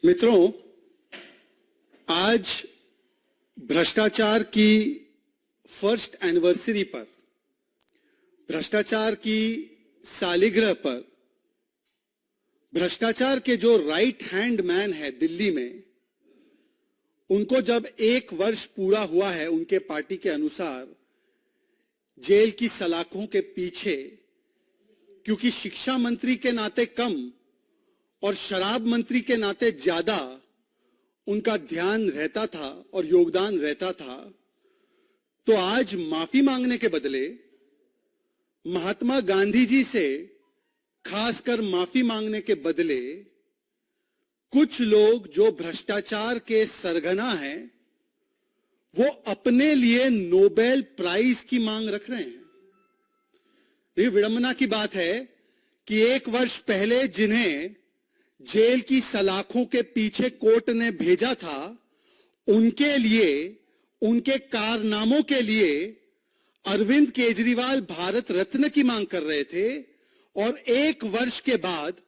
मित्रों, आज भ्रष्टाचार की फर्स्ट एनिवर्सरी पर, भ्रष्टाचार की सालगिरह पर, भ्रष्टाचार के जो राइट हैंड मैन है दिल्ली में, उनको जब 1 वर्ष पूरा हुआ है उनके पार्टी के अनुसार जेल की सलाखों के पीछे, क्योंकि शिक्षा मंत्री के नाते कम और शराब मंत्री के नाते ज्यादा उनका ध्यान रहता था और योगदान रहता था, तो आज माफी मांगने के बदले महात्मा गांधी जी से खासकर माफी मांगने के बदले कुछ लोग जो भ्रष्टाचार के सरगना हैं, वो अपने लिए नोबेल प्राइज की मांग रख रहे हैं। ये विडंबना की बात है कि 1 वर्ष पहले जिन्हें जेल की सलाखों के पीछे कोर्ट ने भेजा था, उनके लिए, उनके कारनामों के लिए अरविंद केजरीवाल भारत रत्न की मांग कर रहे थे, और 1 वर्ष के बाद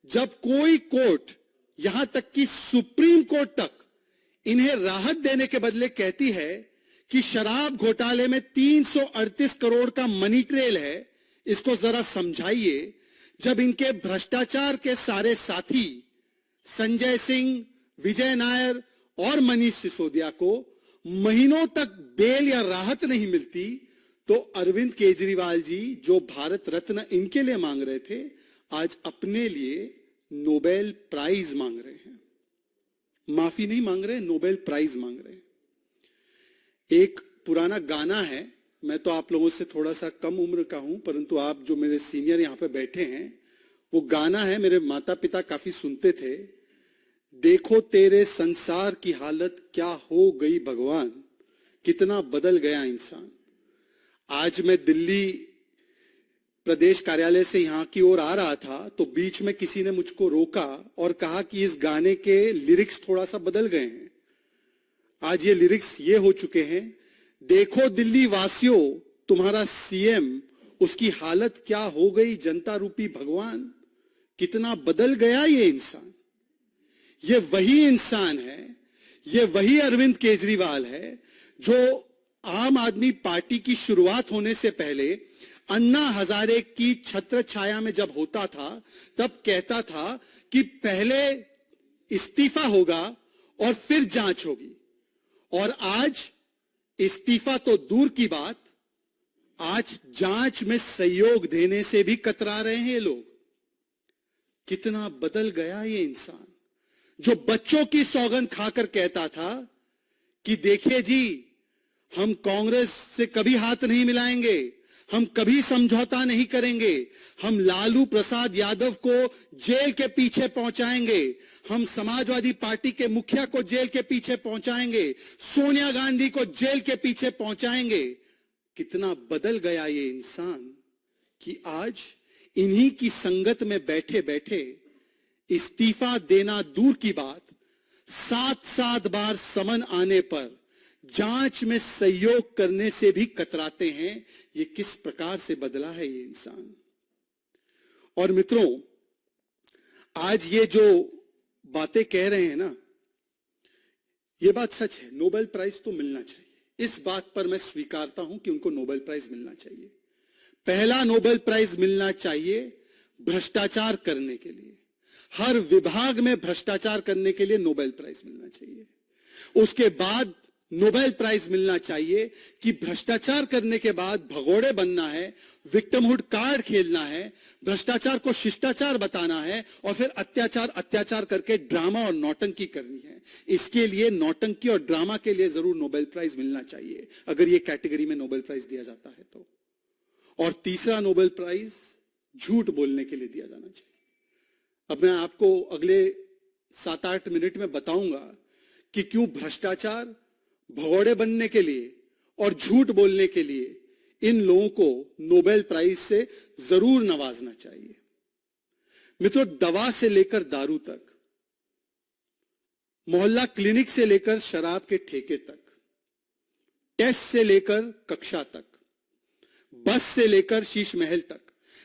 जब कोई कोर्ट, यहां तक कि सुप्रीम कोर्ट तक इन्हें राहत देने के बदले कहती है कि शराब घोटाले में 338 करोड़ का मनी ट्रेल है, इसको जरा समझाइए। जब इनके भ्रष्टाचार के सारे साथी संजय सिंह, विजय नायर और मनीष सिसोदिया को महीनों तक बेल या राहत नहीं मिलती, तो अरविंद केजरीवाल जी जो भारत रत्न इनके लिए मांग रहे थे, आज अपने लिए नोबेल प्राइज मांग रहे हैं। माफी नहीं मांग रहे, नोबेल प्राइज मांग रहे हैं। एक पुराना गाना है, मैं तो आप लोगों से थोड़ा सा कम उम्र का हूं, परंतु आप जो मेरे सीनियर यहां पे बैठे हैं, वो गाना है, मेरे माता पिता काफी सुनते थे। देखो तेरे संसार की हालत क्या हो गई भगवान, कितना बदल गया इंसान। आज मैं दिल्ली प्रदेश कार्यालय से यहां की ओर आ रहा था, तो बीच में किसी ने मुझको रोका और कहा कि इस गाने के लिरिक्स थोड़ा सा बदल गए हैं। आज ये लिरिक्स ये हो चुके हैं, देखो दिल्ली वासियों तुम्हारा सीएम, उसकी हालत क्या हो गई जनता रूपी भगवान, कितना बदल गया ये इंसान। ये वही इंसान है, ये वही अरविंद केजरीवाल है जो आम आदमी पार्टी की शुरुआत होने से पहले अन्ना हजारे की छत्र छाया में जब होता था, तब कहता था कि पहले इस्तीफा होगा और फिर जांच होगी। और आज इस्तीफा तो दूर की बात, आज जांच में सहयोग देने से भी कतरा रहे हैं ये लोग। कितना बदल गया ये इंसान, जो बच्चों की सौगंध खाकर कहता था कि देखिए जी, हम कांग्रेस से कभी हाथ नहीं मिलाएंगे, हम कभी समझौता नहीं करेंगे, हम लालू प्रसाद यादव को जेल के पीछे पहुंचाएंगे, हम समाजवादी पार्टी के मुखिया को जेल के पीछे पहुंचाएंगे, सोनिया गांधी को जेल के पीछे पहुंचाएंगे। कितना बदल गया ये इंसान कि आज इन्हीं की संगत में बैठे बैठे इस्तीफा देना दूर की बात, 7 बार समन आने पर जांच में सहयोग करने से भी कतराते हैं। ये किस प्रकार से बदला है ये इंसान। और मित्रों, आज ये जो बातें कह रहे हैं ना, ये बात सच है, नोबेल प्राइज तो मिलना चाहिए। इस बात पर मैं स्वीकारता हूं कि उनको नोबेल प्राइज मिलना चाहिए। पहला नोबेल प्राइज मिलना चाहिए भ्रष्टाचार करने के लिए, हर विभाग में भ्रष्टाचार करने के लिए नोबेल प्राइज मिलना चाहिए। उसके बाद नोबेल प्राइज मिलना चाहिए कि भ्रष्टाचार करने के बाद भगोड़े बनना है, विक्टिमहुड कार्ड खेलना है, भ्रष्टाचार को शिष्टाचार बताना है, और फिर अत्याचार करके ड्रामा और नौटंकी करनी है। इसके लिए, नौटंकी और ड्रामा के लिए जरूर नोबेल प्राइज मिलना चाहिए, अगर ये कैटेगरी में नोबेल प्राइज दिया जाता है तो। और तीसरा नोबेल प्राइज झूठ बोलने के लिए दिया जाना चाहिए। अब मैं आपको अगले 7-8 मिनट में बताऊंगा कि क्यों भ्रष्टाचार, भगोड़े बनने के लिए और झूठ बोलने के लिए इन लोगों को नोबेल प्राइज से जरूर नवाजना चाहिए। मित्रों, दवा से लेकर दारू तक, मोहल्ला क्लिनिक से लेकर शराब के ठेके तक, टेस्ट से लेकर कक्षा तक, बस से लेकर शीश महल तक,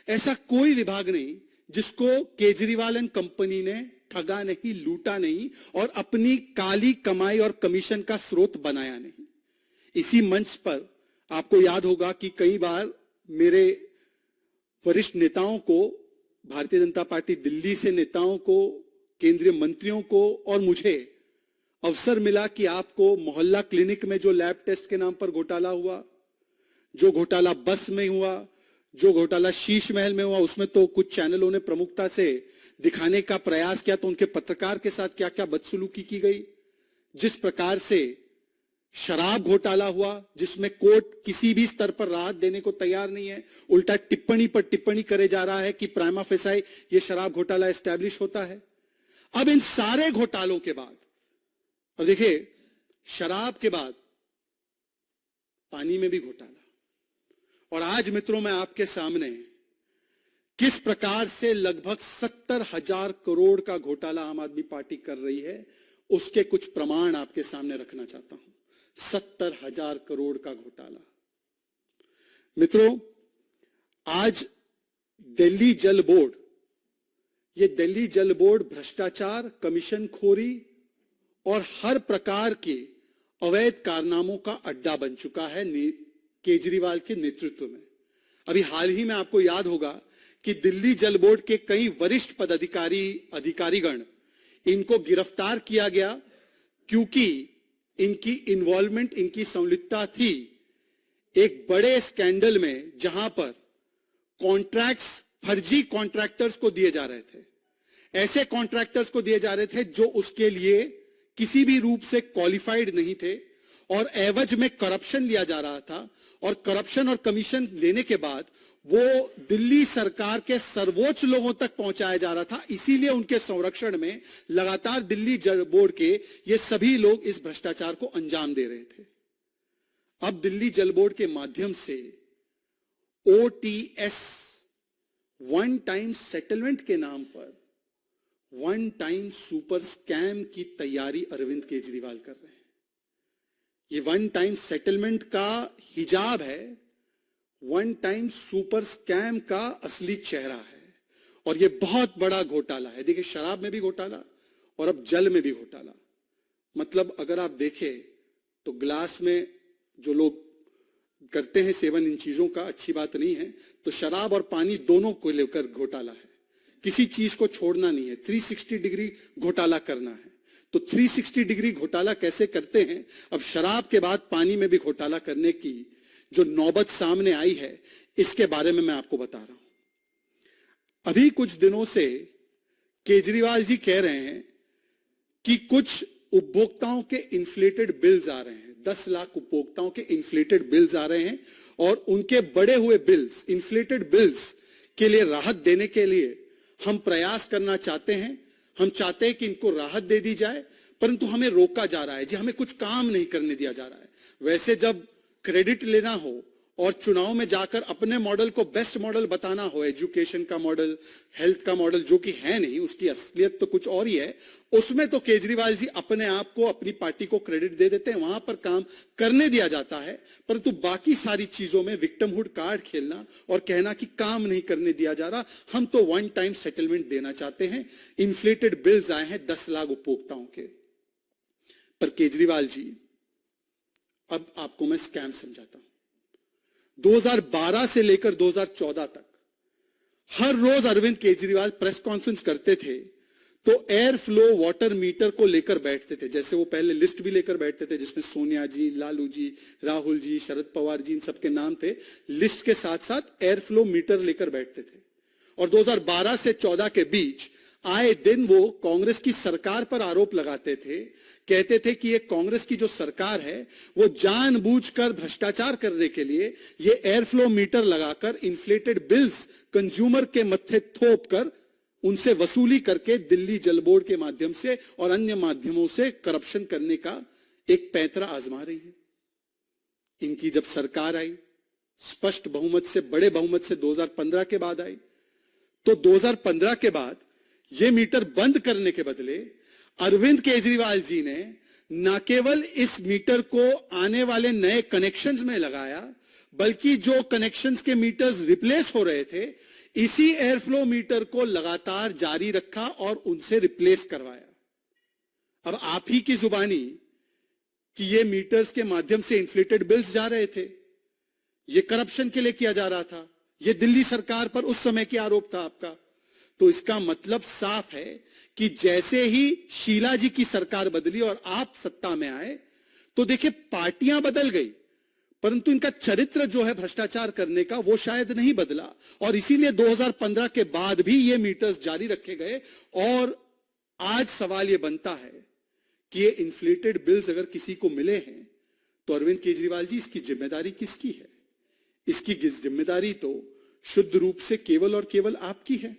ऐसा कोई विभाग नहीं जिसको केजरीवाल एंड कंपनी ने ठगा नहीं, लूटा नहीं और अपनी काली कमाई और कमीशन का स्रोत बनाया नहीं। इसी मंच पर आपको याद होगा कि कई बार मेरे वरिष्ठ नेताओं को, भारतीय जनता पार्टी दिल्ली से नेताओं को, केंद्रीय मंत्रियों को और मुझे अवसर मिला कि आपको मोहल्ला क्लिनिक में जो लैब टेस्ट के नाम पर घोटाला हुआ, जो घोटाला बस में हुआ, जो घोटाला शीश महल में हुआ, उसमें तो कुछ चैनलों ने प्रमुखता से दिखाने का प्रयास किया तो उनके पत्रकार के साथ क्या क्या बदसलूकी की गई, जिस प्रकार से शराब घोटाला हुआ जिसमें कोर्ट किसी भी स्तर पर राहत देने को तैयार नहीं है, उल्टा टिप्पणी पर टिप्पणी करे जा रहा है कि प्राइमा फेसाई ये शराब घोटाला एस्टैब्लिश होता है। अब इन सारे घोटालों के बाद, और देखिए शराब के बाद पानी में भी घोटाला, और आज मित्रों मैं आपके सामने किस प्रकार से लगभग 70,000 करोड़ का घोटाला आम आदमी पार्टी कर रही है उसके कुछ प्रमाण आपके सामने रखना चाहता हूं। 70,000 करोड़ का घोटाला। मित्रों, आज दिल्ली जल बोर्ड, ये दिल्ली जल बोर्ड भ्रष्टाचार, कमीशन खोरी और हर प्रकार के अवैध कारनामों का अड्डा बन चुका है केजरीवाल के नेतृत्व में। अभी हाल ही में आपको याद होगा कि दिल्ली जल बोर्ड के कई वरिष्ठ अधिकारीगण इनको गिरफ्तार किया गया क्योंकि इनकी इन्वॉल्वमेंट, इनकी संलिप्तता थी एक बड़े स्कैंडल में जहां पर कॉन्ट्रैक्ट्स फर्जी कॉन्ट्रैक्टर्स को दिए जा रहे थे। ऐसे कॉन्ट्रैक्टर्स को दिए जा रहे थे जो उसके लिए किसी भी रूप से क्वालिफाइड नहीं थे और एवज में करप्शन लिया जा रहा था, और करप्शन और कमीशन लेने के बाद वो दिल्ली सरकार के सर्वोच्च लोगों तक पहुंचाया जा रहा था। इसीलिए उनके संरक्षण में लगातार दिल्ली जल बोर्ड के ये सभी लोग इस भ्रष्टाचार को अंजाम दे रहे थे। अब दिल्ली जल बोर्ड के माध्यम से OTS, वन टाइम सेटलमेंट के नाम पर वन टाइम सुपर स्कैम की तैयारी अरविंद केजरीवाल कर रहे हैं। ये वन टाइम सेटलमेंट का हिजाब है, वन टाइम सुपर स्कैम का असली चेहरा है, और ये बहुत बड़ा घोटाला है। देखिए, शराब में भी घोटाला और अब जल में भी घोटाला। मतलब अगर आप देखें तो ग्लास में जो लोग करते हैं सेवन इन चीजों का, अच्छी बात नहीं है, तो शराब और पानी दोनों को लेकर घोटाला है। किसी चीज को छोड़ना नहीं है, 360 डिग्री घोटाला करना है। तो 360 डिग्री घोटाला कैसे करते हैं, अब शराब के बाद पानी में भी घोटाला करने की जो नौबत सामने आई है, इसके बारे में मैं आपको बता रहा हूं। अभी कुछ दिनों से केजरीवाल जी कह रहे हैं कि कुछ उपभोक्ताओं के इन्फ्लेटेड बिल्स आ रहे हैं, 10 लाख उपभोक्ताओं के इन्फ्लेटेड बिल्स आ रहे हैं, और उनके बढ़े हुए बिल्स, इन्फ्लेटेड बिल्स के लिए राहत देने के लिए हम प्रयास करना चाहते हैं। हम चाहते हैं कि इनको राहत दे दी जाए, परंतु हमें रोका जा रहा है जी, हमें कुछ काम नहीं करने दिया जा रहा है। वैसे जब क्रेडिट लेना हो और चुनाव में जाकर अपने मॉडल को बेस्ट मॉडल बताना हो, एजुकेशन का मॉडल, हेल्थ का मॉडल, जो कि है नहीं, उसकी असलियत तो कुछ और ही है, उसमें तो केजरीवाल जी अपने आप को, अपनी पार्टी को क्रेडिट दे देते हैं, वहां पर काम करने दिया जाता है। परंतु बाकी सारी चीजों में विक्टिमहुड कार्ड खेलना और कहना कि काम नहीं करने दिया जा रहा, हम तो वन टाइम सेटलमेंट देना चाहते हैं। इन्फ्लेटेड बिल्स आए हैं 10 लाख उपभोक्ताओं के। पर केजरीवाल जी, अब आपको मैं स्कैम समझाता हूं। 2012 से लेकर 2014 तक हर रोज अरविंद केजरीवाल प्रेस कॉन्फ्रेंस करते थे तो एयर फ्लो वाटर मीटर को लेकर बैठते थे। जैसे वो पहले लिस्ट भी लेकर बैठते थे जिसमें सोनिया जी, लालू जी, राहुल जी, शरद पवार जी, इन सबके नाम थे। लिस्ट के साथ साथ एयर फ्लो मीटर लेकर बैठते थे। और 2012 से 14 के बीच आए दिन वो कांग्रेस की सरकार पर आरोप लगाते थे, कहते थे कि ये कांग्रेस की जो सरकार है वो जानबूझकर भ्रष्टाचार करने के लिए ये एयर फ्लो मीटर लगाकर इन्फ्लेटेड बिल्स कंज्यूमर के मत्थे थोप कर उनसे वसूली करके दिल्ली जल बोर्ड के माध्यम से और अन्य माध्यमों से करप्शन करने का एक पैंतरा आजमा रही है। इनकी जब सरकार आई, स्पष्ट बहुमत से, बड़े बहुमत से 2015 के बाद आई, तो 2015 के बाद ये मीटर बंद करने के बदले अरविंद केजरीवाल जी ने न केवल इस मीटर को आने वाले नए कनेक्शंस में लगाया, बल्कि जो कनेक्शंस के मीटर्स रिप्लेस हो रहे थे, इसी एयरफ्लो मीटर को लगातार जारी रखा और उनसे रिप्लेस करवाया। अब आप ही की जुबानी कि ये मीटर्स के माध्यम से इन्फ्लेटेड बिल्स जा रहे थे, ये करप्शन के लिए किया जा रहा था, ये दिल्ली सरकार पर उस समय के आरोप था आपका। तो इसका मतलब साफ है कि जैसे ही शीला जी की सरकार बदली और आप सत्ता में आए, तो देखिए पार्टियां बदल गई, परंतु इनका चरित्र जो है भ्रष्टाचार करने का वो शायद नहीं बदला। और इसीलिए 2015 के बाद भी ये मीटर्स जारी रखे गए। और आज सवाल ये बनता है कि ये इन्फ्लेटेड बिल्स अगर किसी को मिले हैं तो अरविंद केजरीवाल जी, इसकी जिम्मेदारी किसकी है? इसकी जिम्मेदारी तो शुद्ध रूप से केवल और केवल आपकी है,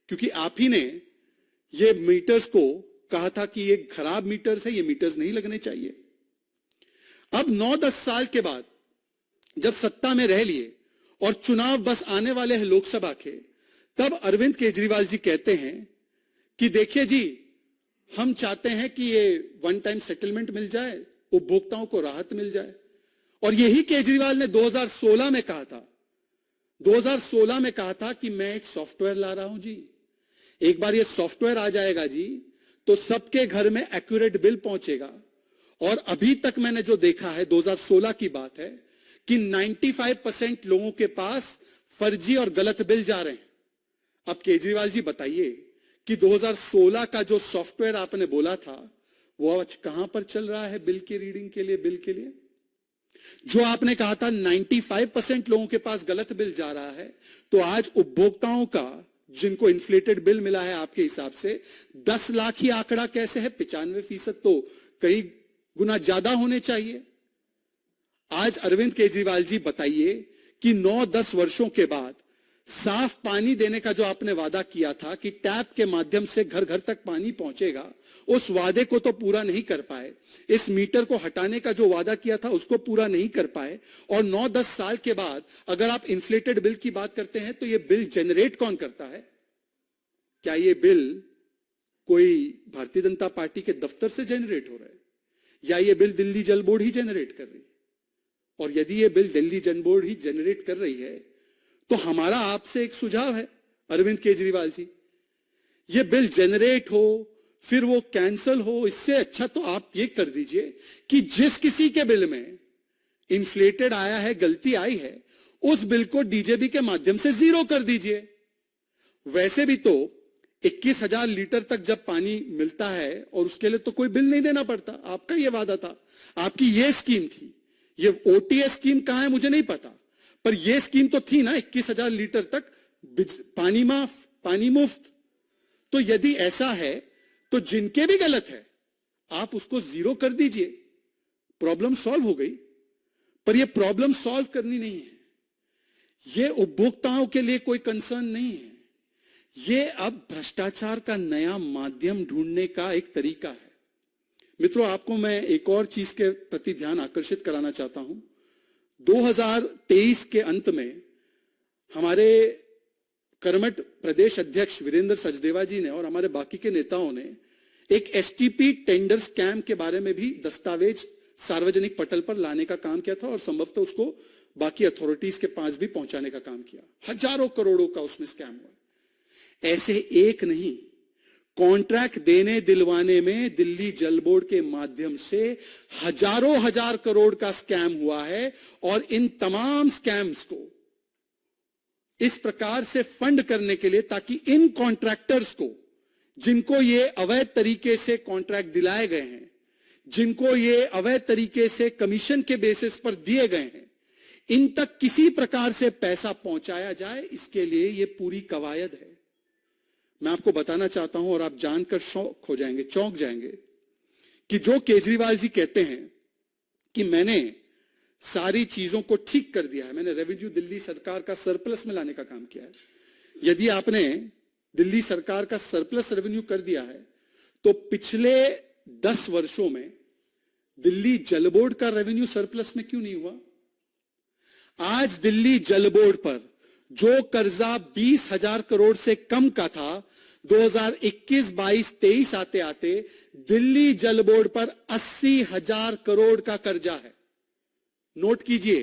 क्योंकि आप ही ने ये मीटर्स को कहा था कि ये खराब मीटर्स है, ये मीटर्स नहीं लगने चाहिए। अब 9-10 साल के बाद जब सत्ता में रह लिए और चुनाव बस आने वाले हैं लोकसभा के, तब अरविंद केजरीवाल जी कहते हैं कि देखिए जी, हम चाहते हैं कि ये वन टाइम सेटलमेंट मिल जाए, उपभोक्ताओं को राहत मिल जाए। और यही केजरीवाल ने 2016 में कहा था, 2016 में कहा था कि मैं एक सॉफ्टवेयर ला रहा हूं जी, एक बार ये सॉफ्टवेयर आ जाएगा जी तो सबके घर में एक्यूरेट बिल पहुंचेगा। और अभी तक मैंने जो देखा है, 2016 की बात है, कि 95% लोगों के पास फर्जी और गलत बिल जा रहे हैं। अब केजरीवाल जी बताइए कि 2016 का जो सॉफ्टवेयर आपने बोला था वो आज कहां पर चल रहा है बिल की रीडिंग के लिए, बिल के लिए? जो आपने कहा था 95% लोगों के पास गलत बिल जा रहा है, तो आज उपभोक्ताओं का जिनको इन्फ्लेटेड बिल मिला है आपके हिसाब से 10 लाख ही आंकड़ा कैसे है? 95% तो कई गुना ज्यादा होने चाहिए। आज अरविंद केजरीवाल जी बताइए कि 9-10 वर्षों के बाद साफ पानी देने का जो आपने वादा किया था कि टैप के माध्यम से घर घर तक पानी पहुंचेगा, उस वादे को तो पूरा नहीं कर पाए। इस मीटर को हटाने का जो वादा किया था उसको पूरा नहीं कर पाए। और 9-10 साल के बाद अगर आप इन्फ्लेटेड बिल की बात करते हैं तो ये बिल जनरेट कौन करता है? क्या ये बिल कोई भारतीय जनता पार्टी के दफ्तर से जनरेट हो रहा है, या ये बिल दिल्ली जल बोर्ड ही जनरेट कर रही है? और यदि ये बिल दिल्ली जल बोर्ड ही जनरेट कर रही है तो हमारा आपसे एक सुझाव है अरविंद केजरीवाल जी, ये बिल जनरेट हो फिर वो कैंसल हो, इससे अच्छा तो आप ये कर दीजिए कि जिस किसी के बिल में इन्फ्लेटेड आया है, गलती आई है, उस बिल को डीजेबी के माध्यम से जीरो कर दीजिए। वैसे भी तो 21,000 लीटर तक जब पानी मिलता है और उसके लिए तो कोई बिल नहीं देना पड़ता। आपका ये वादा था, आपकी ये स्कीम थी। ये ओटीएस स्कीम कहां है मुझे नहीं पता, पर ये स्कीम तो थी ना, 21,000 लीटर तक पानी माफ, पानी मुफ्त। तो यदि ऐसा है तो जिनके भी गलत है आप उसको जीरो कर दीजिए, प्रॉब्लम सॉल्व हो गई। पर यह प्रॉब्लम सॉल्व करनी नहीं है, यह उपभोक्ताओं के लिए कोई कंसर्न नहीं है, यह अब भ्रष्टाचार का नया माध्यम ढूंढने का एक तरीका है। मित्रों, आपको मैं एक और चीज के प्रति ध्यान आकर्षित कराना चाहता हूं। 2023 के अंत में हमारे कर्मठ प्रदेश अध्यक्ष वीरेंद्र सचदेवा जी ने और हमारे बाकी के नेताओं ने एक एसटीपी टेंडर स्कैम के बारे में भी दस्तावेज सार्वजनिक पटल पर लाने का काम किया था और संभवतः उसको बाकी अथॉरिटीज के पास भी पहुंचाने का काम किया। हजारों करोड़ों का उसमें स्कैम हुआ। ऐसे एक नहीं, कॉन्ट्रैक्ट देने दिलवाने में दिल्ली जल बोर्ड के माध्यम से हजारों हजार करोड़ का स्कैम हुआ है। और इन तमाम स्कैम्स को इस प्रकार से फंड करने के लिए, ताकि इन कॉन्ट्रैक्टर्स को, जिनको ये अवैध तरीके से कॉन्ट्रैक्ट दिलाए गए हैं, जिनको ये अवैध तरीके से कमीशन के बेसिस पर दिए गए हैं, इन तक किसी प्रकार से पैसा पहुंचाया जाए, इसके लिए ये पूरी कवायद है। मैं आपको बताना चाहता हूं और आप जानकर शौक हो जाएंगे, चौंक जाएंगे, कि जो केजरीवाल जी कहते हैं कि मैंने सारी चीजों को ठीक कर दिया है, मैंने रेवेन्यू दिल्ली सरकार का सरप्लस में लाने का काम किया है। यदि आपने दिल्ली सरकार का सरप्लस रेवेन्यू कर दिया है तो पिछले 10 वर्षों में दिल्ली जल बोर्ड का रेवेन्यू सरप्लस में क्यों नहीं हुआ? आज दिल्ली जल बोर्ड पर जो कर्जा 20,000 करोड़ से कम का था, 2021-22-23 आते आते दिल्ली जल बोर्ड पर 80,000 करोड़ का कर्जा है। नोट कीजिए,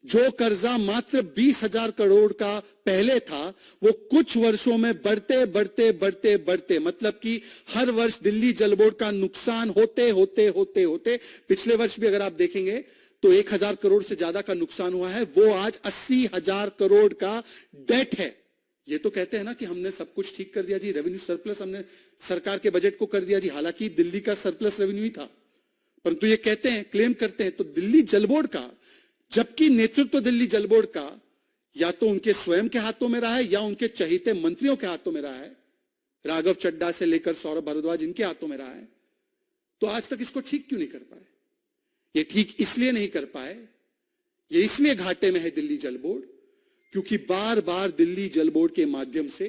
जो कर्जा मात्र 20,000 करोड़ का पहले था, वो कुछ वर्षों में बढ़ते बढ़ते बढ़ते बढ़ते, मतलब कि हर वर्ष दिल्ली जल बोर्ड का नुकसान होते होते होते होते, पिछले वर्ष भी अगर आप देखेंगे तो 1,000 करोड़ से ज्यादा का नुकसान हुआ है, वो आज 80,000 करोड़ का डेट है। ये तो कहते हैं ना कि हमने सब कुछ ठीक कर दिया जी, रेवेन्यू सरप्लस हमने सरकार के बजट को कर दिया जी, हालांकि दिल्ली का सरप्लस रेवेन्यू ही था, परंतु ये कहते हैं, क्लेम करते हैं। तो दिल्ली जल बोर्ड का, जबकि नेतृत्व दिल्ली जल बोर्ड का या तो उनके स्वयं के हाथों में रहा है या उनके चहेते मंत्रियों के हाथों में रहा है, राघव चड्ढा से लेकर सौरभ भारद्वाज इनके हाथों में रहा है, तो आज तक इसको ठीक क्यों नहीं कर पाए? ये ठीक इसलिए नहीं कर पाए, ये इसलिए घाटे में है दिल्ली जल बोर्ड, क्योंकि बार बार दिल्ली जल बोर्ड के माध्यम से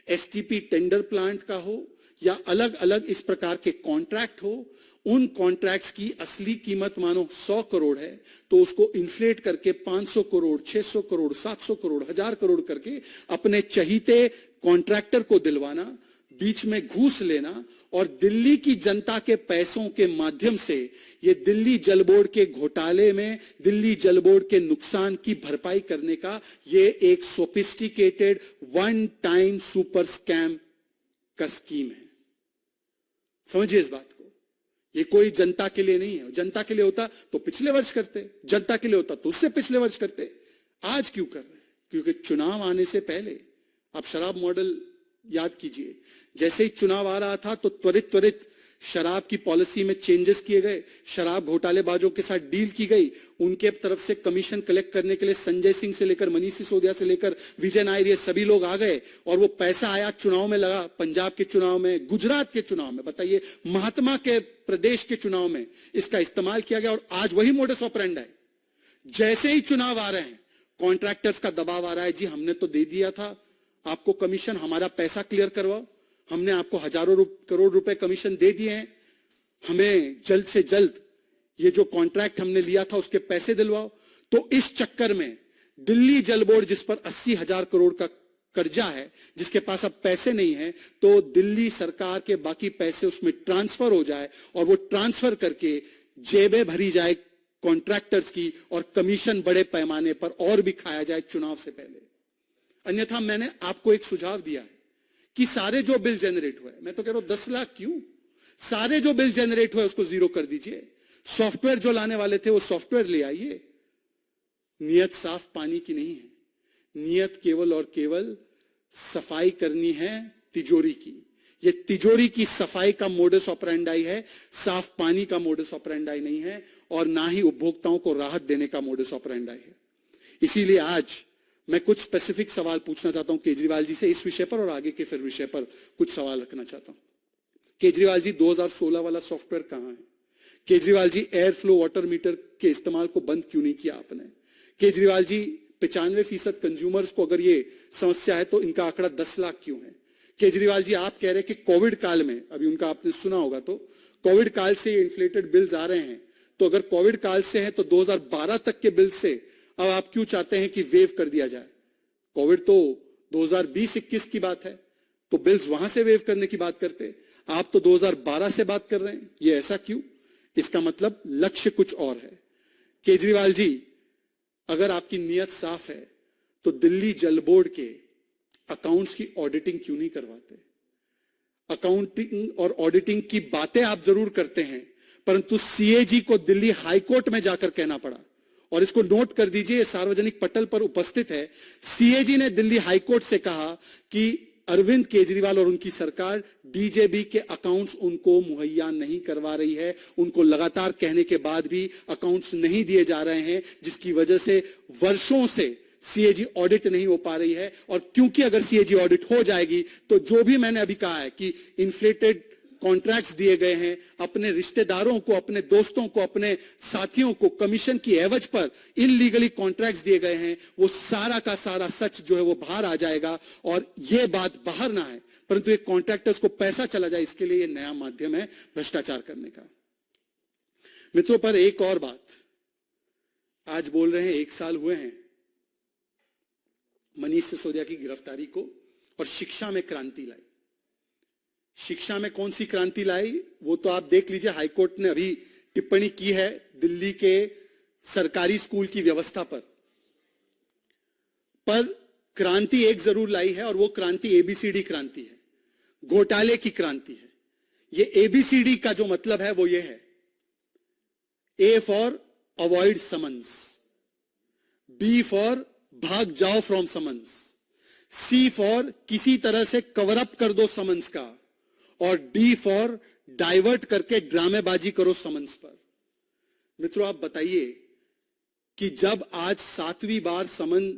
एसटीपी टेंडर प्लांट का हो या अलग अलग इस प्रकार के कॉन्ट्रैक्ट हो, उन कॉन्ट्रैक्ट्स की असली कीमत मानो 100 करोड़ है तो उसको इन्फ्लेट करके 500 करोड़, 600 करोड़, 700 करोड़, 1000 करोड़ करके अपने चहीते कॉन्ट्रैक्टर को दिलवाना, बीच में घूस लेना और दिल्ली की जनता के पैसों के माध्यम से ये दिल्ली जल बोर्ड के घोटाले में दिल्ली जल बोर्ड के नुकसान की भरपाई करने का ये एक sophisticated one time super scam का स्कीम है। समझिए इस बात को, ये कोई जनता के लिए नहीं है। जनता के लिए होता तो पिछले वर्ष करते, जनता के लिए होता तो उससे पिछले वर्ष करते। आज क्यों कर रहे हैं? क्योंकि चुनाव आने से पहले आप शराब मॉडल याद कीजिए, जैसे ही चुनाव आ रहा था तो त्वरित शराब की पॉलिसी में चेंजेस किए गए, शराब घोटालेबाजों के साथ डील की गई, उनके तरफ से कमीशन कलेक्ट करने के लिए संजय सिंह से लेकर मनीष सिसोदिया से लेकर विजय नायर ये सभी लोग आ गए और वो पैसा आया चुनाव में लगा, पंजाब के चुनाव में, गुजरात के चुनाव में, बताइए महात्मा के प्रदेश के चुनाव में इसका इस्तेमाल किया गया और आज वही मोडस ऑपरेंडी है। जैसे ही चुनाव आ रहे हैं कॉन्ट्रैक्टर्स का दबाव आ रहा है, जी हमने तो दे दिया था आपको कमीशन, हमारा पैसा क्लियर करवाओ, हमने आपको हजारों करोड़ रुपए कमीशन दे दिए हैं, हमें जल्द से जल्द ये जो कॉन्ट्रैक्ट हमने लिया था उसके पैसे दिलवाओ। तो इस चक्कर में दिल्ली जल बोर्ड जिस पर 80,000 करोड़ का कर्जा है, जिसके पास अब पैसे नहीं है, तो दिल्ली सरकार के बाकी पैसे उसमें ट्रांसफर हो जाए और वो ट्रांसफर करके जेबें भरी जाए कॉन्ट्रैक्टर्स की और कमीशन बड़े पैमाने पर और भी खाया जाए चुनाव से पहले। अन्यथा मैंने आपको एक सुझाव दिया है कि सारे जो बिल जनरेट हुए, मैं तो कह रहा हूं 10 लाख क्यों, सारे जो बिल जनरेट हुए उसको जीरो कर दीजिए, सॉफ्टवेयर जो लाने वाले थे वो सॉफ्टवेयर ले आइए। नियत साफ पानी की नहीं है, नियत केवल और केवल सफाई करनी है तिजोरी की। ये तिजोरी की सफाई का मोडस ऑपरेंडाई है, साफ पानी का मोडस ऑपरेंडाई नहीं है और ना ही उपभोक्ताओं को राहत देने का मोडस ऑपरेंडाई है। इसीलिए आज मैं कुछ स्पेसिफिक सवाल पूछना चाहता हूं केजरीवाल जी से इस विषय पर और आगे के फिर विषय पर कुछ सवाल रखना चाहता हूं। केजरीवाल जी 2016 वाला सॉफ्टवेयर कहां है? Kejriwal ji air flow water meter के इस्तेमाल को बंद क्यों नहीं किया आपने? केजरीवाल जी 95% कंज्यूमर्स को अगर ये समस्या है तो इनका आंकड़ा 10 लाख क्यों है? केजरीवाल जी आप कह रहे हैं कि कोविड काल में, अभी उनका आपने सुना होगा, तो कोविड काल से इन्फ्लेटेड बिल्स आ रहे हैं, तो अगर कोविड काल से है तो 2012 तक के बिल से अब आप क्यों चाहते हैं कि वेव कर दिया जाए? कोविड तो 2020-21 की बात है, तो बिल्स वहां से वेव करने की बात करते, आप तो 2012 से बात कर रहे हैं, ये ऐसा क्यों? इसका मतलब लक्ष्य कुछ और है। केजरीवाल जी अगर आपकी नीयत साफ है तो दिल्ली जल बोर्ड के अकाउंट्स की ऑडिटिंग क्यों नहीं करवाते? अकाउंटिंग और ऑडिटिंग की बातें आप जरूर करते हैं, परंतु सीएजी को दिल्ली हाईकोर्ट में जाकर कहना पड़ा, और इसको नोट कर दीजिए, सार्वजनिक पटल पर उपस्थित है। सीएजी ने दिल्ली हाईकोर्ट से कहा कि अरविंद केजरीवाल और उनकी सरकार डीजेबी के अकाउंट्स उनको मुहैया नहीं करवा रही है, उनको लगातार कहने के बाद भी अकाउंट्स नहीं दिए जा रहे हैं, जिसकी वजह से वर्षों से सीएजी ऑडिट नहीं हो पा रही है। और क्योंकि अगर सीएजी ऑडिट हो जाएगी तो जो भी मैंने अभी कहा है कि इन्फ्लेटेड कॉन्ट्रैक्ट्स दिए गए हैं, अपने रिश्तेदारों को, अपने दोस्तों को, अपने साथियों को कमीशन की एवज पर इलीगली कॉन्ट्रैक्ट्स दिए गए हैं, वो सारा का सारा सच जो है वो बाहर आ जाएगा। और ये बात बाहर ना है परंतु एक कॉन्ट्रैक्टर्स को पैसा चला जाए, इसके लिए ये नया माध्यम है भ्रष्टाचार करने का। मित्रों, पर एक और बात, आज बोल रहे हैं 1 साल हुए हैं मनीष सिसोदिया की गिरफ्तारी को और शिक्षा में क्रांति लाई। शिक्षा में कौन सी क्रांति लाई वो तो आप देख लीजिए, हाईकोर्ट ने अभी टिप्पणी की है दिल्ली के सरकारी स्कूल की व्यवस्था पर। पर क्रांति एक जरूर लाई है, और वो क्रांति एबीसीडी क्रांति है, घोटाले की क्रांति है। ये एबीसीडी का जो मतलब है वो ये है: A for avoid summons, B for भाग जाओ फ्रॉम समन्स, सी फॉर किसी तरह से कवर अप कर दो समन्स का, और डी फॉर डाइवर्ट करके ड्रामेबाजी करो समन्स पर। मित्रों, आप बताइए कि जब आज 7वीं बार समन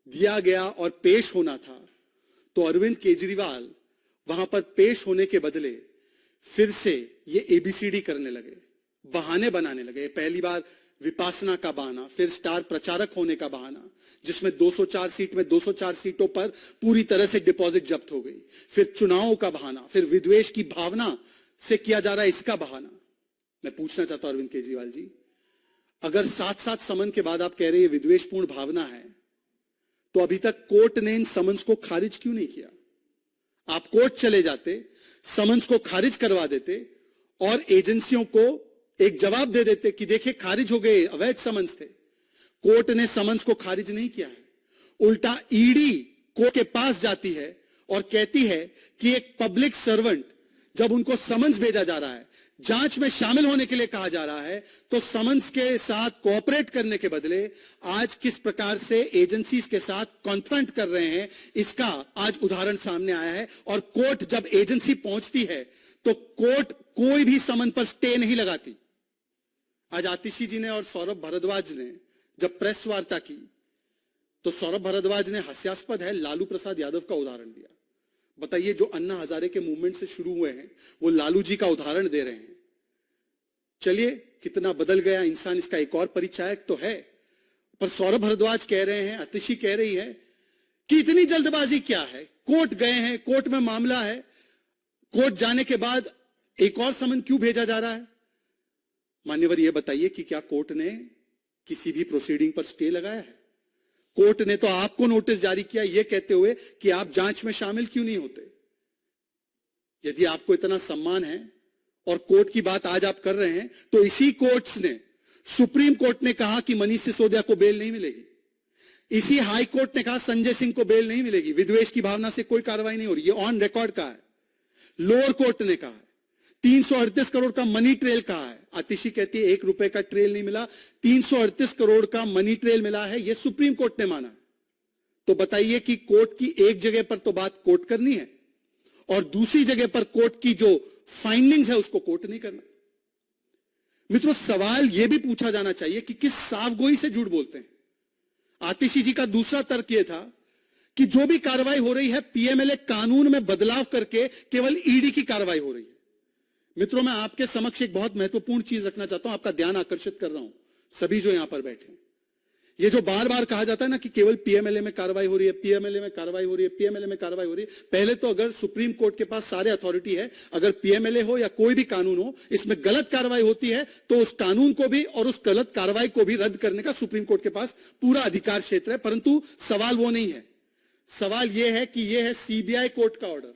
दिया गया और पेश होना था, तो अरविंद केजरीवाल वहां पर पेश होने के बदले फिर से ये एबीसीडी करने लगे, बहाने बनाने लगे। पहली बार विपासना का बहाना, फिर स्टार प्रचारक होने का बहाना, जिसमें 204 सीट में 204 सीटों पर पूरी तरह से डिपॉजिट जब्त हो गई, फिर चुनावों का बहाना, फिर विद्वेष की भावना से किया जा रहा है इसका बहाना। मैं पूछना चाहता हूं अरविंद केजरीवाल जी, अगर 7-7 समन के बाद आप कह रहे हैं विद्वेषपूर्ण भावना है, तो अभी तक कोर्ट ने इन समन्स को खारिज क्यों नहीं किया? आप कोर्ट चले जाते, समन्स को खारिज करवा देते और एजेंसियों को एक जवाब दे देते कि देखिए खारिज हो गए, अवैध समन्स थे। कोर्ट ने समन्स को खारिज नहीं किया है, उल्टा ईडी कोर्ट के पास जाती है और कहती है कि एक पब्लिक सर्वेंट जब उनको समन्स भेजा जा रहा है, जांच में शामिल होने के लिए कहा जा रहा है, तो समन्स के साथ कोऑपरेट करने के बदले आज किस प्रकार से एजेंसीज के साथ कॉन्फ्रंट कर रहे हैं, इसका आज उदाहरण सामने आया है। और कोर्ट जब एजेंसी पहुंचती है तो कोर्ट कोई भी समन पर स्टे नहीं लगाती। आज आतिशी जी ने और सौरभ भारद्वाज ने जब प्रेस वार्ता की, तो सौरभ भारद्वाज ने हास्यास्पद है लालू प्रसाद यादव का उदाहरण दिया। बताइए, जो अन्ना हजारे के मूवमेंट से शुरू हुए हैं वो लालू जी का उदाहरण दे रहे हैं। चलिए, कितना बदल गया इंसान, इसका एक और परिचायक तो है। पर सौरभ भारद्वाज कह रहे हैं, आतिशी कह रही है कि इतनी जल्दबाजी क्या है, कोर्ट गए हैं, कोर्ट में मामला है, कोर्ट जाने के बाद एक और समन क्यों भेजा जा रहा है? मान्यवर, यह बताइए कि क्या कोर्ट ने किसी भी प्रोसीडिंग पर स्टे लगाया है? कोर्ट ने तो आपको नोटिस जारी किया यह कहते हुए कि आप जांच में शामिल क्यों नहीं होते। यदि आपको इतना सम्मान है और कोर्ट की बात आज आप कर रहे हैं, तो इसी कोर्ट्स ने, सुप्रीम कोर्ट ने कहा कि मनीष सिसोदिया को बेल नहीं मिलेगी, इसी हाई कोर्ट ने कहा संजय सिंह को बेल नहीं मिलेगी, विद्वेष की भावना से कोई कार्रवाई नहीं हो रही, ये ऑन रिकॉर्ड कहा है। लोअर कोर्ट ने कहा है 338 करोड़ का मनी ट्रेल कहा है। आतिशी कहती है 1 रुपए का ट्रेल नहीं मिला, 338 करोड़ का मनी ट्रेल मिला है, यह सुप्रीम कोर्ट ने माना। तो बताइए कि कोर्ट की एक जगह पर तो बात कोर्ट करनी है और दूसरी जगह पर कोर्ट की जो फाइंडिंग्स है उसको कोर्ट नहीं करना। मित्रों, सवाल यह भी पूछा जाना चाहिए कि किस साफगोई से झूठ बोलते हैं। आतिशी जी का दूसरा तर्क यह था कि जो भी कार्रवाई हो रही है पीएमएलए कानून में बदलाव करके केवल ईडी की कार्रवाई हो रही है। मित्रों, मैं आपके समक्ष एक बहुत महत्वपूर्ण चीज रखना चाहता हूं, आपका ध्यान आकर्षित कर रहा हूं, सभी जो यहां पर बैठे हैं। ये जो बार बार कहा जाता है ना कि केवल पीएमएलए में कार्रवाई हो रही है, पीएमएलए में कार्रवाई हो रही है, पीएमएलए में कार्रवाई हो रही है। पहले तो अगर सुप्रीम कोर्ट के पास सारे अथॉरिटी है, अगर पीएमएलए हो या कोई भी कानून हो, इसमें गलत कार्रवाई होती है तो उस कानून को भी और उस गलत कार्रवाई को भी रद्द करने का सुप्रीम कोर्ट के पास पूरा अधिकार क्षेत्र है। परंतु सवाल वो नहीं है, सवाल यह है कि यह है सीबीआई कोर्ट का ऑर्डर,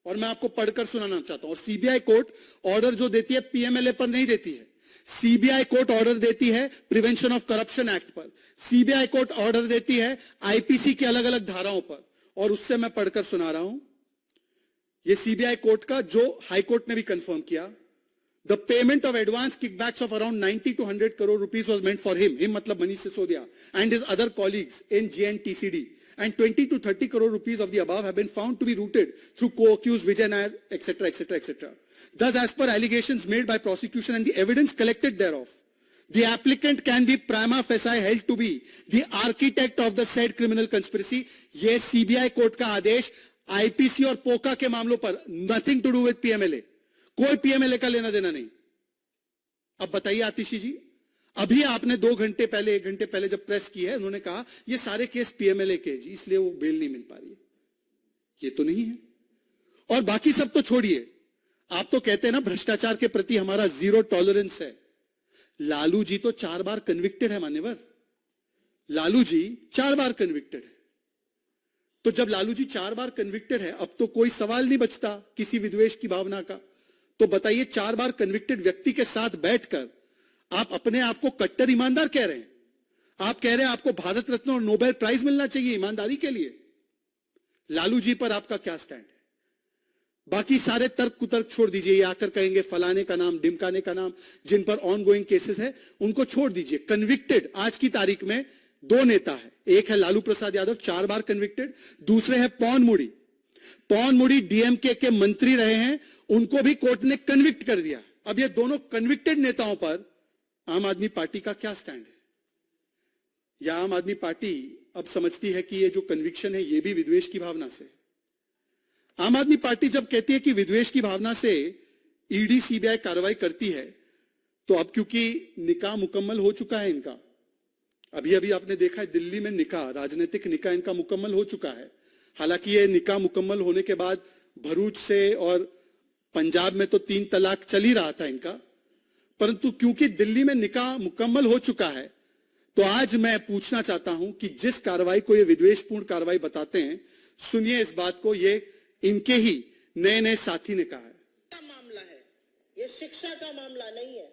और मैं आपको पढ़कर सुनाना चाहता हूं। और सीबीआई कोर्ट ऑर्डर जो देती है पीएमएलए पर नहीं देती है, सीबीआई कोर्ट ऑर्डर देती है प्रिवेंशन ऑफ करप्शन एक्ट पर, सीबीआई कोर्ट ऑर्डर देती है आईपीसी की अलग अलग धाराओं पर, और उससे मैं पढ़कर सुना रहा हूं। यह सीबीआई कोर्ट का जो हाई कोर्ट ने भी कंफर्म किया, the payment of advance kickbacks of around 90 to 100 crore rupees was meant for him मतलब Manish Sisodia and his other colleagues in JNTCD, and 20 to 30 crore rupees of the above have been found to be routed through co-accused Vijay Nair, etc., etc., etc. Thus, as per allegations made by prosecution and the evidence collected thereof, the applicant can be prima facie held to be the architect of the said criminal conspiracy. ये CBI court का आदेश IPC और पोका के मामलों पर, nothing to do with PMLA, कोई PMLA का लेना देना नहीं। अब बताइए आतिशी जी, अभी आपने 2 घंटे पहले, 1 घंटे पहले जब प्रेस की है, उन्होंने कहा ये सारे केस पीएमएलए के जी, इसलिए वो बेल नहीं मिल पा रही है। ये तो नहीं है। और बाकी सब तो छोड़िए, आप तो कहते हैं ना भ्रष्टाचार के प्रति हमारा 0 टॉलरेंस है। लालू जी तो 4 बार कन्विक्टेड है मान्यवर, लालू जी 4 बार कन्विक्टेड है। तो जब लालू जी 4 बार कन्विक्टेड है, अब तो कोई सवाल नहीं बचता किसी विद्वेष की भावना का। तो बताइए, 4 बार कन्विक्टेड व्यक्ति के साथ बैठकर आप अपने आप को कट्टर ईमानदार कह रहे हैं। आप कह रहे हैं आपको भारत रत्न और नोबेल प्राइज मिलना चाहिए ईमानदारी के लिए। लालू जी पर आपका क्या स्टैंड है? बाकी सारे तर्क कुतर्क छोड़ दीजिए। ये आकर कहेंगे फलाने का नाम, ढिमकाने का नाम, जिन पर ऑनगोइंग केसेस है उनको छोड़ दीजिए। कन्विक्टेड आज की तारीख में दो नेता है, एक है लालू प्रसाद यादव 4 बार कन्विक्टेड, दूसरे है पवन मुड़ी। पवन मुड़ी डीएमके के मंत्री रहे हैं, उनको भी कोर्ट ने कन्विक्ट कर दिया। अब ये दोनों कन्विक्टेड नेताओं पर आम आदमी पार्टी का क्या स्टैंड है? या आम आदमी पार्टी अब समझती है कि ये जो कन्विक्शन है ये भी विद्वेष की भावना से? आम आदमी पार्टी जब कहती है कि विद्वेष की भावना से ईडी सीबीआई कार्रवाई करती है, तो अब क्योंकि निकाह मुकम्मल हो चुका है इनका, अभी अभी आपने देखा है दिल्ली में निकाह, राजनीतिक निकाह इनका मुकम्मल हो चुका है। हालांकि ये निकाह मुकम्मल होने के बाद भरूच से और पंजाब में तो 3 तलाक चल ही रहा था इनका, परंतु क्योंकि दिल्ली में निकाह मुकम्मल हो चुका है, तो आज मैं पूछना चाहता हूं कि जिस कार्रवाई को ये विद्वेषपूर्ण कार्रवाई बताते हैं, सुनिए इस बात को। ये इनके ही नए नए साथी ने कहा है। मामला है ये, शिक्षा का मामला नहीं है।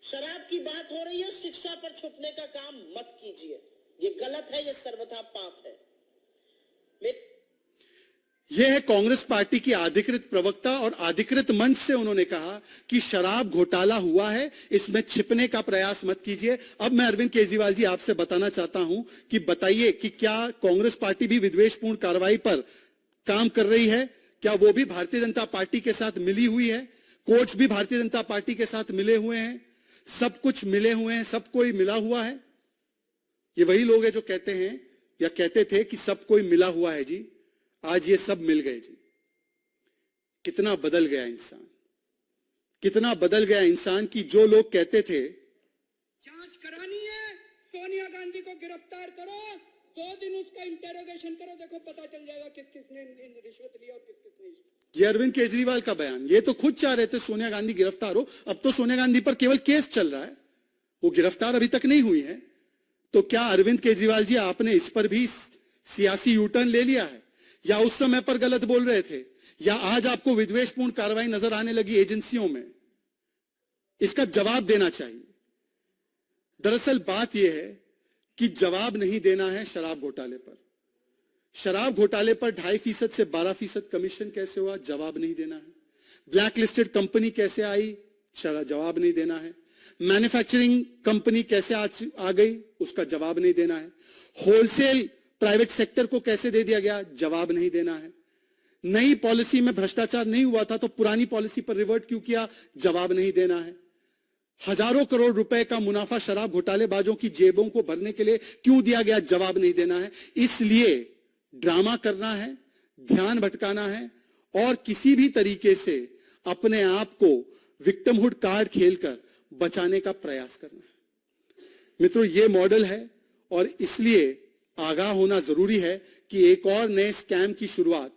शराब की बात हो रही है, शिक्षा पर छुपने का काम मत कीजिए, ये गलत है, ये सर्वथा पाप है। यह है कांग्रेस पार्टी की अधिकृत प्रवक्ता, और अधिकृत मंच से उन्होंने कहा कि शराब घोटाला हुआ है, इसमें छिपने का प्रयास मत कीजिए। अब मैं अरविंद केजरीवाल जी आपसे बताना चाहता हूं कि बताइए कि क्या कांग्रेस पार्टी भी विद्वेषपूर्ण कार्रवाई पर काम कर रही है? क्या वो भी भारतीय जनता पार्टी के साथ मिली हुई है? कोर्ट्स भी भारतीय जनता पार्टी के साथ मिले हुए हैं, सब कुछ मिले हुए हैं, सब कोई मिला हुआ है। ये वही लोग हैं जो कहते हैं या कहते थे कि सब कोई मिला हुआ है जी, आज ये सब मिल गए जी। कितना बदल गया इंसान, कितना बदल गया इंसान कि जो लोग कहते थे जांच करानी है, सोनिया गांधी को गिरफ्तार करो, 2 दिन उसका इंटेरोगेशन करो, देखो पता चल जाएगा किस किसने रिश्वत लिया और किस किसने। ये अरविंद केजरीवाल का बयान, ये तो खुद चाह रहे थे सोनिया गांधी गिरफ्तार हो। अब तो सोनिया गांधी पर केवल केस चल रहा है, वो गिरफ्तार अभी तक नहीं हुई है। तो क्या अरविंद केजरीवाल जी आपने इस पर भी सियासी यूटर्न ले लिया है, या उस समय पर गलत बोल रहे थे, या आज आपको विद्वेषपूर्ण कार्रवाई नजर आने लगी एजेंसियों में? इसका जवाब देना चाहिए। दरअसल बात यह है कि जवाब नहीं देना है शराब घोटाले पर। शराब घोटाले पर 2.5% से 12% कमीशन कैसे हुआ? जवाब नहीं देना है। ब्लैक लिस्टेड कंपनी कैसे आई? जवाब नहीं देना है। मैन्युफैक्चरिंग कंपनी कैसे आ गई? उसका जवाब नहीं देना है। होलसेल प्राइवेट सेक्टर को कैसे दे दिया गया? जवाब नहीं देना है। नई पॉलिसी में भ्रष्टाचार नहीं हुआ था तो पुरानी पॉलिसी पर रिवर्ट क्यों किया? जवाब नहीं देना है। हजारों करोड़ रुपए का मुनाफा शराब घोटालेबाजों की जेबों को भरने के लिए क्यों दिया गया? जवाब नहीं देना है। इसलिए ड्रामा करना है, ध्यान भटकाना है, और किसी भी तरीके से अपने आप को विक्टिमहुड कार्ड खेलकर बचाने का प्रयास करना है। मित्रों, ये मॉडल है, और इसलिए आगाह होना जरूरी है कि एक और नए स्कैम की शुरुआत,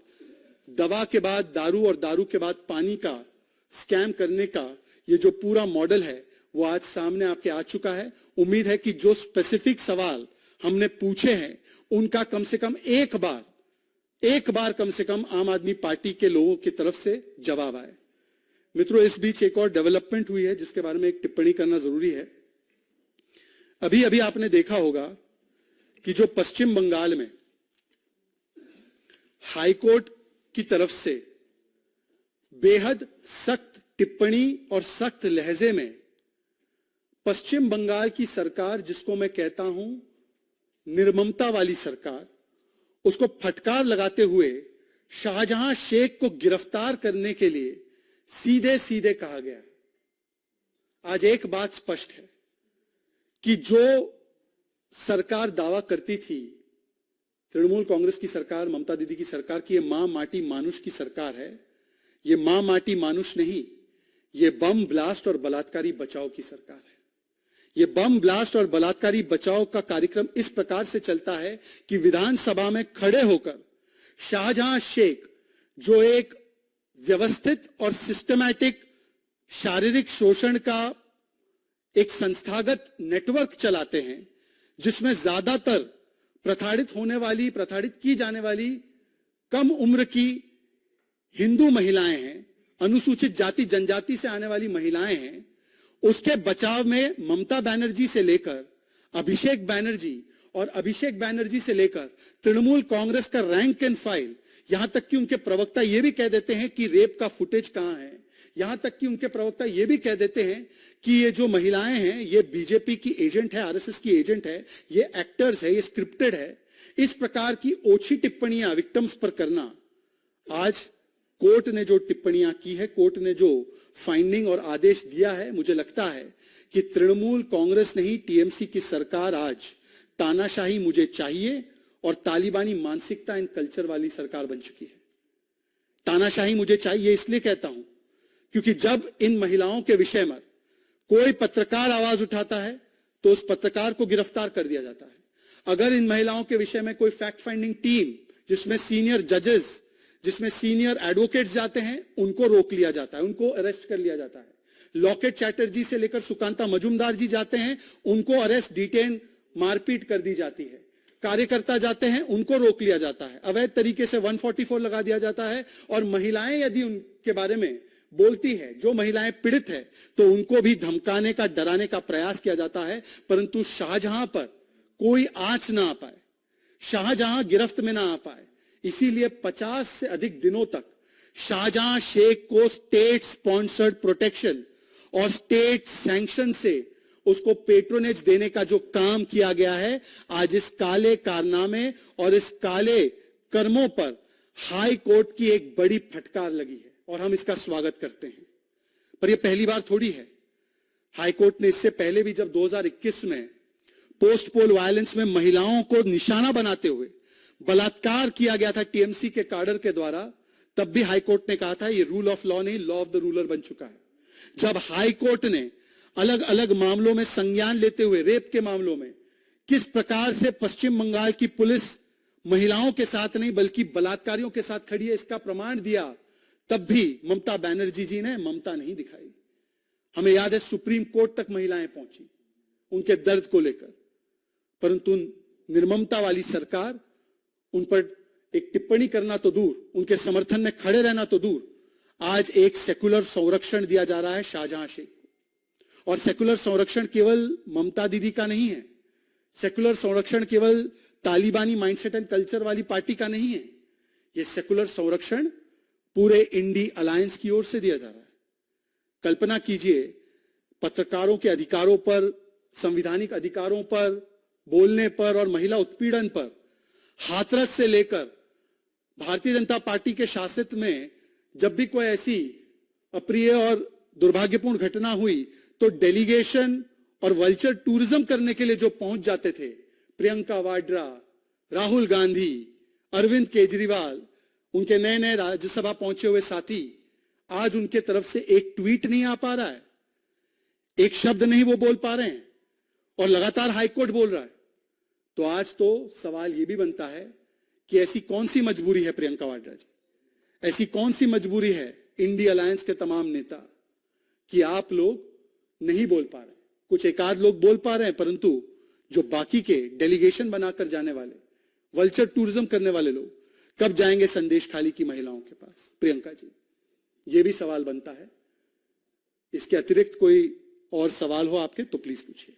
दवा के बाद दारू और दारू के बाद पानी का स्कैम करने का ये जो पूरा मॉडल है वो आज सामने आपके आ चुका है। उम्मीद है कि जो स्पेसिफिक सवाल हमने पूछे हैं उनका कम से कम एक बार कम से कम आम आदमी पार्टी के लोगों की तरफ से जवाब आए। मित्रों, इस बीच एक और डेवलपमेंट हुई है जिसके बारे में एक टिप्पणी करना जरूरी है। अभी अभी आपने देखा होगा कि जो पश्चिम बंगाल में हाईकोर्ट की तरफ से बेहद सख्त टिप्पणी और सख्त लहजे में पश्चिम बंगाल की सरकार, जिसको मैं कहता हूं निर्ममता वाली सरकार, उसको फटकार लगाते हुए शाहजहां शेख को गिरफ्तार करने के लिए सीधे सीधे कहा गया। आज एक बात स्पष्ट है कि जो सरकार दावा करती थी, तृणमूल कांग्रेस की सरकार, ममता दीदी की सरकार, की ये मां माटी मानुष की सरकार है, ये मां माटी मानुष नहीं, ये बम ब्लास्ट और बलात्कारी बचाओ की सरकार है। ये बम ब्लास्ट और बलात्कारी बचाओ का कार्यक्रम इस प्रकार से चलता है कि विधानसभा में खड़े होकर शाहजहां शेख, जो एक व्यवस्थित और सिस्टमैटिक शारीरिक शोषण का एक संस्थागत नेटवर्क चलाते हैं, जिसमें ज्यादातर प्रताड़ित की जाने वाली कम उम्र की हिंदू महिलाएं हैं, अनुसूचित जाति जनजाति से आने वाली महिलाएं हैं, उसके बचाव में ममता बनर्जी से लेकर अभिषेक बैनर्जी और अभिषेक बैनर्जी से लेकर तृणमूल कांग्रेस का रैंक एंड फाइल, यहां तक कि उनके प्रवक्ता यह भी कह देते हैं कि रेप का फुटेज कहां है। यहां तक कि उनके प्रवक्ता यह भी कह देते हैं कि ये जो महिलाएं हैं ये बीजेपी की एजेंट है, आरएसएस की एजेंट है, ये एक्टर्स है, ये स्क्रिप्टेड है। इस प्रकार की ओछी टिप्पणियां विक्टिम्स पर करना, आज कोर्ट ने जो टिप्पणियां की है, कोर्ट ने जो फाइंडिंग और आदेश दिया है, मुझे लगता है कि तृणमूल कांग्रेस नहीं, टीएमसी की सरकार आज तानाशाही मुझे चाहिए और तालिबानी मानसिकता एंड कल्चर वाली सरकार बन चुकी है। तानाशाही मुझे चाहिए इसलिए कहता हूं क्योंकि जब इन महिलाओं के विषय में कोई पत्रकार आवाज उठाता है तो उस पत्रकार को गिरफ्तार कर दिया जाता है। अगर इन महिलाओं के विषय में कोई फैक्ट फाइंडिंग टीम, जिसमें सीनियर जजेस, जिसमें सीनियर एडवोकेट्स जाते हैं, उनको रोक लिया जाता है, उनको अरेस्ट कर लिया जाता है। लॉकेट चैटर्जी से लेकर सुकांता मजूमदार जी जाते हैं, उनको अरेस्ट, डिटेन, मारपीट कर दी जाती है। कार्यकर्ता जाते हैं, उनको रोक लिया जाता है, अवैध तरीके से 144 लगा दिया जाता है। और महिलाएं यदि उनके बारे में बोलती है, जो महिलाएं पीड़ित है, तो उनको भी धमकाने का, डराने का प्रयास किया जाता है। परंतु शाहजहां पर कोई आंच ना आ पाए, शाहजहां गिरफ्त में ना आ पाए, इसीलिए 50 से अधिक दिनों तक शाहजहां शेख को स्टेट स्पॉन्सर्ड प्रोटेक्शन और स्टेट सैंक्शन से उसको पेट्रोनेज देने का जो काम किया गया है, आज इस काले कारनामे और इस काले कर्मों पर हाई कोर्ट की एक बड़ी फटकार लगी है और हम इसका स्वागत करते हैं। पर यह पहली बार थोड़ी है। हाई कोर्ट ने इससे पहले भी जब 2021 में पोस्ट पोल वायलेंस में महिलाओं को निशाना बनाते हुए बलात्कार किया गया था टीएमसी के काडर के द्वारा, तब भी हाई कोर्ट ने कहा था ये रूल ऑफ लॉ नहीं, लॉ ऑफ द रूलर बन चुका है। जब हाई कोर्ट ने अलग अलग मामलों में संज्ञान लेते हुए, रेप के मामलों में किस प्रकार से पश्चिम बंगाल की पुलिस महिलाओं के साथ नहीं बल्कि बलात्कारियों के साथ खड़ी है, इसका प्रमाण दिया, तब भी ममता बनर्जी जी ने ममता नहीं दिखाई। हमें याद है सुप्रीम कोर्ट तक महिलाएं पहुंची उनके दर्द को लेकर, परंतु निर्ममता वाली सरकार उन पर एक टिप्पणी करना तो दूर, उनके समर्थन में खड़े रहना तो दूर, आज एक सेकुलर संरक्षण दिया जा रहा है शाहजहां शेख को। और सेकुलर संरक्षण केवल ममता दीदी का नहीं है, सेकुलर संरक्षण केवल तालिबानी माइंडसेट एंड कल्चर वाली पार्टी का नहीं है, यह सेकुलर संरक्षण पूरे इंडी अलायंस की ओर से दिया जा रहा है। कल्पना कीजिए, पत्रकारों के अधिकारों पर, संवैधानिक अधिकारों पर, बोलने पर और महिला उत्पीड़न पर हाथरस से लेकर भारतीय जनता पार्टी के शासित में जब भी कोई ऐसी अप्रिय और दुर्भाग्यपूर्ण घटना हुई तो डेलीगेशन और वल्चर टूरिज्म करने के लिए जो पहुंच जाते थे, प्रियंका वाड्रा, राहुल गांधी, अरविंद केजरीवाल, उनके नए नए राज्यसभा पहुंचे हुए साथी, आज उनके तरफ से एक ट्वीट नहीं आ पा रहा है, एक शब्द नहीं वो बोल पा रहे हैं और लगातार हाईकोर्ट बोल रहा है। तो आज तो सवाल यह भी बनता है कि ऐसी कौन सी मजबूरी है प्रियंका वाड्रा जी, ऐसी कौन सी मजबूरी है इंडी अलायंस के तमाम नेता कि आप लोग नहीं बोल पा रहे। कुछ एकाध लोग बोल पा रहे हैं, परंतु जो बाकी के डेलीगेशन बनाकर जाने वाले, वल्चर टूरिज्म करने वाले लोग कब जाएंगे संदेश खाली की महिलाओं के पास? प्रियंका जी, यह भी सवाल बनता है। इसके अतिरिक्त कोई और सवाल हो आपके तो प्लीज पूछिए।